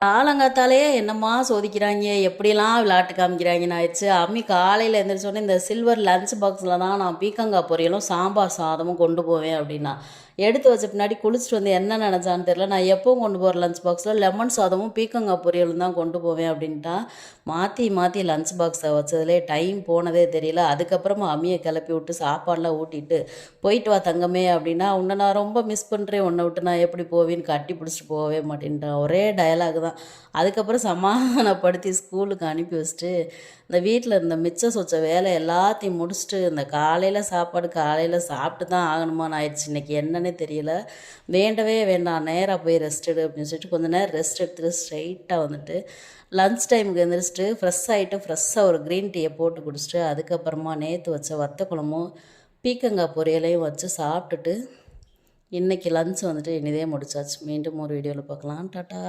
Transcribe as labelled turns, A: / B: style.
A: காலங்காத்தாலேயே என்னம்மா சோதிக்கிறாங்க, எப்படிலாம் விளையாட்டு காமிக்கிறாங்கன்னு ஆயிடுச்சு. அம்மி காலையில எந்திரிச்சோனே இந்த சில்வர் லஞ்ச் பாக்ஸில தான் நான் பீக்கங்காய் பொரியலும், சாம்பார் சாதமும் கொண்டு போவேன் அப்படின்னா. எடுத்து வச்ச பின்னாடி குளிச்சுட்டு வந்து என்ன நெனச்சான்னு தெரியல. நான் எப்பவும் கொண்டு போகிற லஞ்ச் பாக்ஸில் லெமன் சாதமும், பீக்கங்காய் பொரியலும் தான் கொண்டு போவேன் அப்படின்ட்டான். மாற்றி மாற்றி லஞ்ச் பாக்ஸை வச்சதுலே டைம் போனதே தெரியல. அதுக்கப்புறமா அம்மியை கிளப்பி விட்டு சாப்பாடெலாம் ஊட்டிட்டு, "போயிட்டு வா தங்கமே" அப்படின்னா, "உன்னை நான் ரொம்ப மிஸ் பண்ணுறேன். உன்னை விட்டு நான் எப்படி போவேன்னு கட்டி பிடிச்சிட்டு போகவே மாட்டேன்ட்டான்." ஒரே டயலாக் தான். அதுக்கப்புறம் சமாதானப்படுத்தி ஸ்கூலுக்கு அனுப்பி வச்சுட்டு, இந்த வீட்டில் இருந்த மிச்சம் சொச்ச வேலை எல்லாத்தையும் முடிச்சுட்டு, இந்த காலையில் சாப்பாடு காலையில் சாப்பிட்டு தான் ஆகணுமான்னு ஆயிடுச்சு. இன்றைக்கி என்னன்னே தெரியல. வேண்டவே வேண்டாம், நேராக போய் ரெஸ்ட் எடு அப்படின்னு சொல்லிட்டு கொஞ்ச நேரம் ரெஸ்ட் எடுத்துட்டு ஸ்ட்ரைட்டாக வந்துட்டு லன்ச் டைமுக்கு எழுந்திரிச்சிட்டு ஃப்ரெஷ் ஆகிட்டு ஃப்ரெஷ்ஷாக ஒரு க்ரீன் டீயை போட்டு குடிச்சிட்டு, அதுக்கப்புறமா நேற்று வச்ச வத்த குழம்பும் பீக்கங்காய் பொரியலையும் வச்சு சாப்பிட்டுட்டு, இன்றைக்கி லன்ச் வந்துட்டு இனிதே முடிச்சாச்சு. மீண்டும் ஒரு வீடியோவில் பார்க்கலாம். டாட்டா.